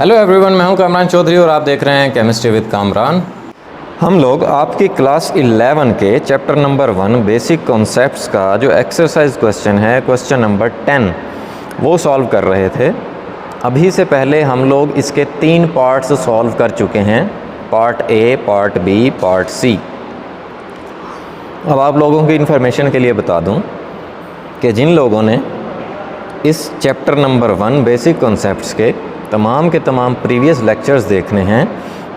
Hello everyone, मैं हूं कामरान चौधरी और आप देख रहे हैं केमिस्ट्री विद कामरान। हम लोग आपकी क्लास 11 के चैप्टर नंबर 1 बेसिक कॉन्सेप्ट्स का जो एक्सरसाइज क्वेश्चन है, क्वेश्चन नंबर 10, वो सॉल्व कर रहे थे। अभी से पहले हम लोग इसके 3 पार्ट्स सॉल्व कर चुके हैं, part A, part B, part C. अब आप लोगों की इन्फॉर्मेशन के लिए बता दूं कि जिन लोगों ने इस चैप्टर नंबर 1 बेसिक कॉन्सेप्ट्स के तमाम प्रीवियस लेक्चर्स देखने हैं,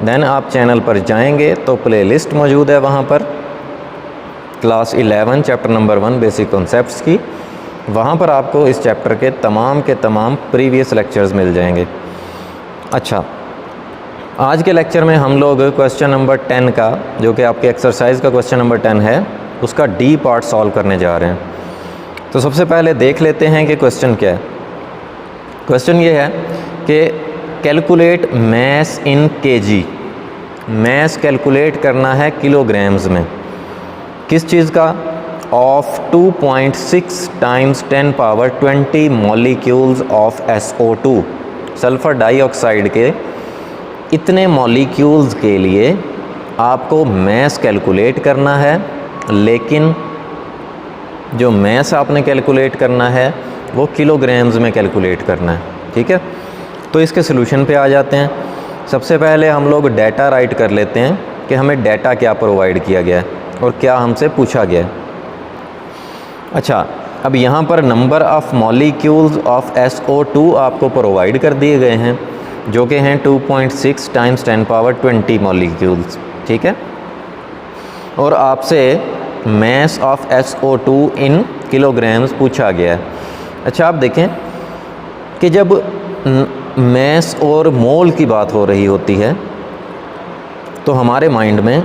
देन आप चैनल पर जाएंगे तो प्लेलिस्ट मौजूद है वहाँ पर class 11 chapter number 1 basic concepts की। वहाँ पर आपको इस चैप्टर के तमाम प्रीवियस लेक्चर्स मिल जाएंगे। अच्छा, आज के लेक्चर में हम लोग क्वेश्चन नंबर 10 का, जो कि आपके एक्सरसाइज का क्वेश्चन नंबर 10 है, उसका डी पार्ट सॉल्व करने जा रहे हैं। तो सबसे पहले देख लेते हैं कि क्वेश्चन क्या है। क्वेश्चन ये है कि कैलकुलेट मैस इन केजी। मैस कैलकुलेट करना है किलोग्राम्स में। किस चीज़ का? Of 2.6 times 10 power 20 molecules of SO2, sulphur dioxide के इतने मॉलिक्यूल्स के लिए आपको मैस कैलकुलेट करना है, लेकिन जो मैस आपने कैलकुलेट करना है वो किलोग्राम्स में कैलकुलेट करना है। ठीक है, तो इसके सलूशन पे आ जाते हैं। सबसे पहले हम लोग डाटा राइट कर लेते हैं कि हमें डाटा क्या प्रोवाइड किया गया है और क्या हमसे पूछा गया है। अच्छा, अब यहाँ पर number of molecules of SO2 आपको प्रोवाइड कर दिए गए हैं, जो कि हैं 2.6 टाइम्स 10 पावर 20 मॉलिक्यूल्स। ठीक है, और आपसे mass of SO2 in kilograms पूछा गया है। अच्छा, आप देखें कि जब मैस और मोल की बात हो रही होती है तो हमारे माइंड में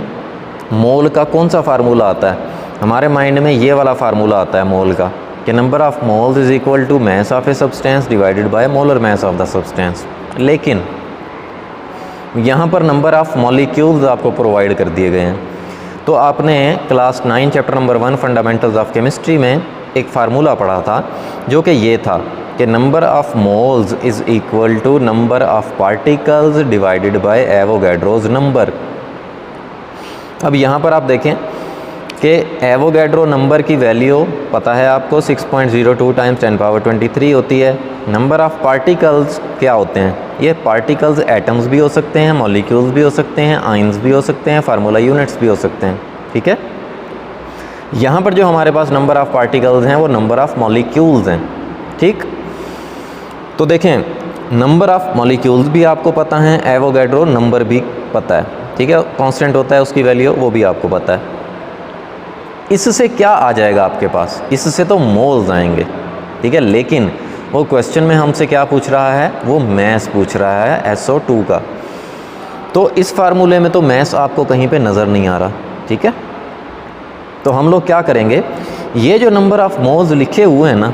मोल का कौन सा फार्मूला आता है? हमारे माइंड में ये वाला फार्मूला आता है मोल का, कि number of moles is equal to mass of a substance divided by molar mass of the substance. लेकिन यहाँ पर नंबर ऑफ़ मॉलिक्यूल्स आपको प्रोवाइड कर दिए गए हैं। तो आपने class 9 chapter number 1 fundamentals of chemistry में एक फार्मूला पढ़ा था, जो कि ये था कि number of moles is equal to number of particles divided by Avogadro's number. अब यहाँ पर आप देखें कि एवोगैड्रो नंबर की वैल्यू पता है आपको 6.02 टाइम्स 10 पावर 23 होती है। नंबर ऑफ़ पार्टिकल्स क्या होते हैं? ये पार्टिकल्स एटम्स भी हो सकते हैं, मॉलिक्यूल्स भी हो सकते हैं, आइंस भी हो सकते हैं, फार्मूला यूनिट्स भी हो सकते हैं। ठीक है, यहाँ पर जो हमारे पास नंबर ऑफ़ पार्टिकल्स हैं वो नंबर ऑफ़ मॉलिक्यूल्स हैं। ठीक, तो देखें, नंबर ऑफ़ मॉलिक्यूल्स भी आपको पता है, एवोगैड्रो नंबर भी पता है। ठीक है, कांस्टेंट होता है उसकी वैल्यू, वो भी आपको पता है। इससे क्या आ जाएगा आपके पास? इससे तो मोल्स आएंगे। ठीक है, लेकिन वो क्वेश्चन में हमसे क्या पूछ रहा है? वो मैस पूछ रहा है SO2 का। तो इस फार्मूले में तो मैस आपको कहीं पे नज़र नहीं आ रहा। ठीक है, तो हम लोग क्या करेंगे, ये जो नंबर ऑफ़ मोल्स लिखे हुए हैं ना,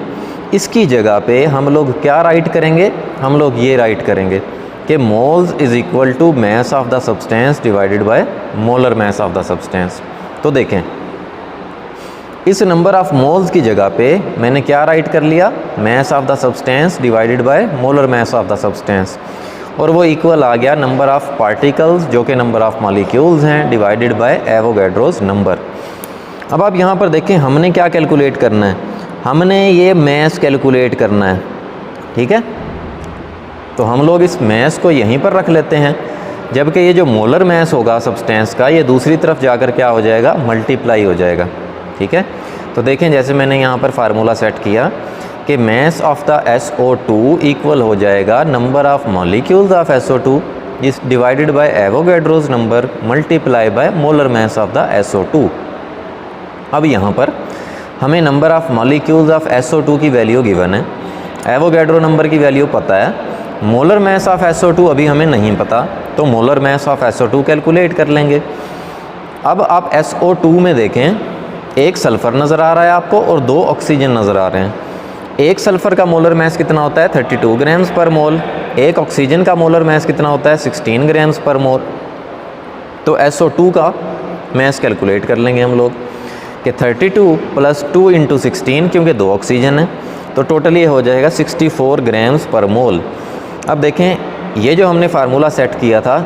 इसकी जगह पे हम लोग क्या राइट करेंगे? हम लोग ये राइट करेंगे कि moles is equal to mass of the substance divided by molar mass of the substance. तो देखें, इस नंबर ऑफ़ मोल्स की जगह पे मैंने क्या राइट कर लिया? Mess of the substance divided by molar mass of the substance, और वो इक्वल आ गया नंबर ऑफ़ पार्टिकल्स, जो कि नंबर ऑफ़ मॉलिक्यूल्स हैं, डिवाइडेड बाय एवोगैड्रोज नंबर। अब आप यहाँ पर देखें, हमने क्या कैलकुलेट करना है? हमने ये मैस कैलकुलेट करना है। ठीक है, तो हम लोग इस मैस को यहीं पर रख लेते हैं, जबकि ये जो मोलर मैस होगा सब्सटेंस का, ये दूसरी तरफ जाकर क्या हो जाएगा? मल्टीप्लाई हो जाएगा। ठीक है, तो देखें, जैसे मैंने यहाँ पर फार्मूला सेट किया कि mess of the SO2 equal हो जाएगा number of molecules of SO2 इस divided by Avogadro's number multiply by molar mass of the SO2। अब यहाँ पर हमें number of molecules of SO2 की वैल्यू गिवन है, एवोगैड्रो नंबर की वैल्यू पता है, मोलर मैस ऑफ SO2 अभी हमें नहीं पता, तो molar mass of SO2 calculate कर लेंगे। अब आप SO2 में देखें, एक सल्फ़र नज़र आ रहा है आपको और 2 ऑक्सीजन नज़र आ रहे हैं। एक सल्फ़र का मोलर मैस कितना होता है? 32 ग्राम्स पर मोल। एक ऑक्सीजन का मोलर मैस कितना होता है? 16 ग्राम्स पर मोल। तो SO2 का मैस कैलकुलेट कर लेंगे हम लोग कि 32 + 2 × 16, क्योंकि 2 ऑक्सीजन है, तो टोटल ये हो जाएगा 64 ग्राम्स पर मोल। अब देखें ये जो हमने फार्मूला सेट किया था,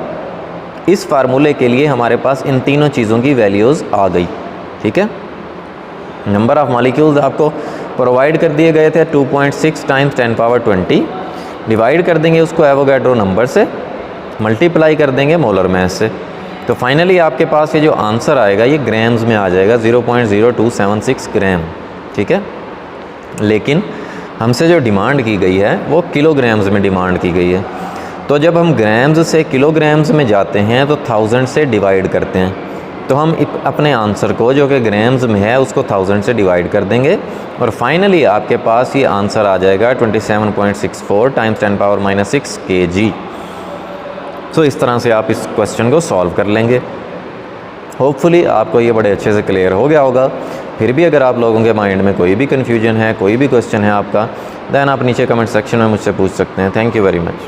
इस फार्मूले के लिए हमारे पास इन तीनों चीज़ों की वैल्यूज़ आ गई। ठीक है, नंबर ऑफ़ मॉलिक्यूल्स आपको प्रोवाइड कर दिए गए थे 2.6 टाइम्स 10 पावर 20, डिवाइड कर देंगे उसको एवोगैड्रो नंबर से, मल्टीप्लाई कर देंगे मोलर मास से, तो फाइनली आपके पास ये जो आंसर आएगा ये ग्राम्स में आ जाएगा 0.0276 ग्राम। ठीक है, लेकिन हमसे जो डिमांड की गई है वो किलोग्राम्स में डिमांड की गई है, तो जब हम ग्राम्स से किलोग्राम्स में जाते हैं तो 1000 से डिवाइड करते हैं, तो हम अपने आंसर को जो कि ग्राम्स में है उसको 1000 से डिवाइड कर देंगे और फाइनली आपके पास ये आंसर आ जाएगा 27.64 टाइम्स 10 पावर -6 kg। सो इस तरह से आप इस क्वेश्चन को सॉल्व कर लेंगे। होपफुली आपको ये बड़े अच्छे से क्लियर हो गया होगा। फिर भी अगर आप लोगों के माइंड में कोई भी कन्फ्यूजन है, कोई भी क्वेश्चन है आपका, देन आप नीचे कमेंट सेक्शन में मुझसे पूछ सकते हैं। Thank you very much.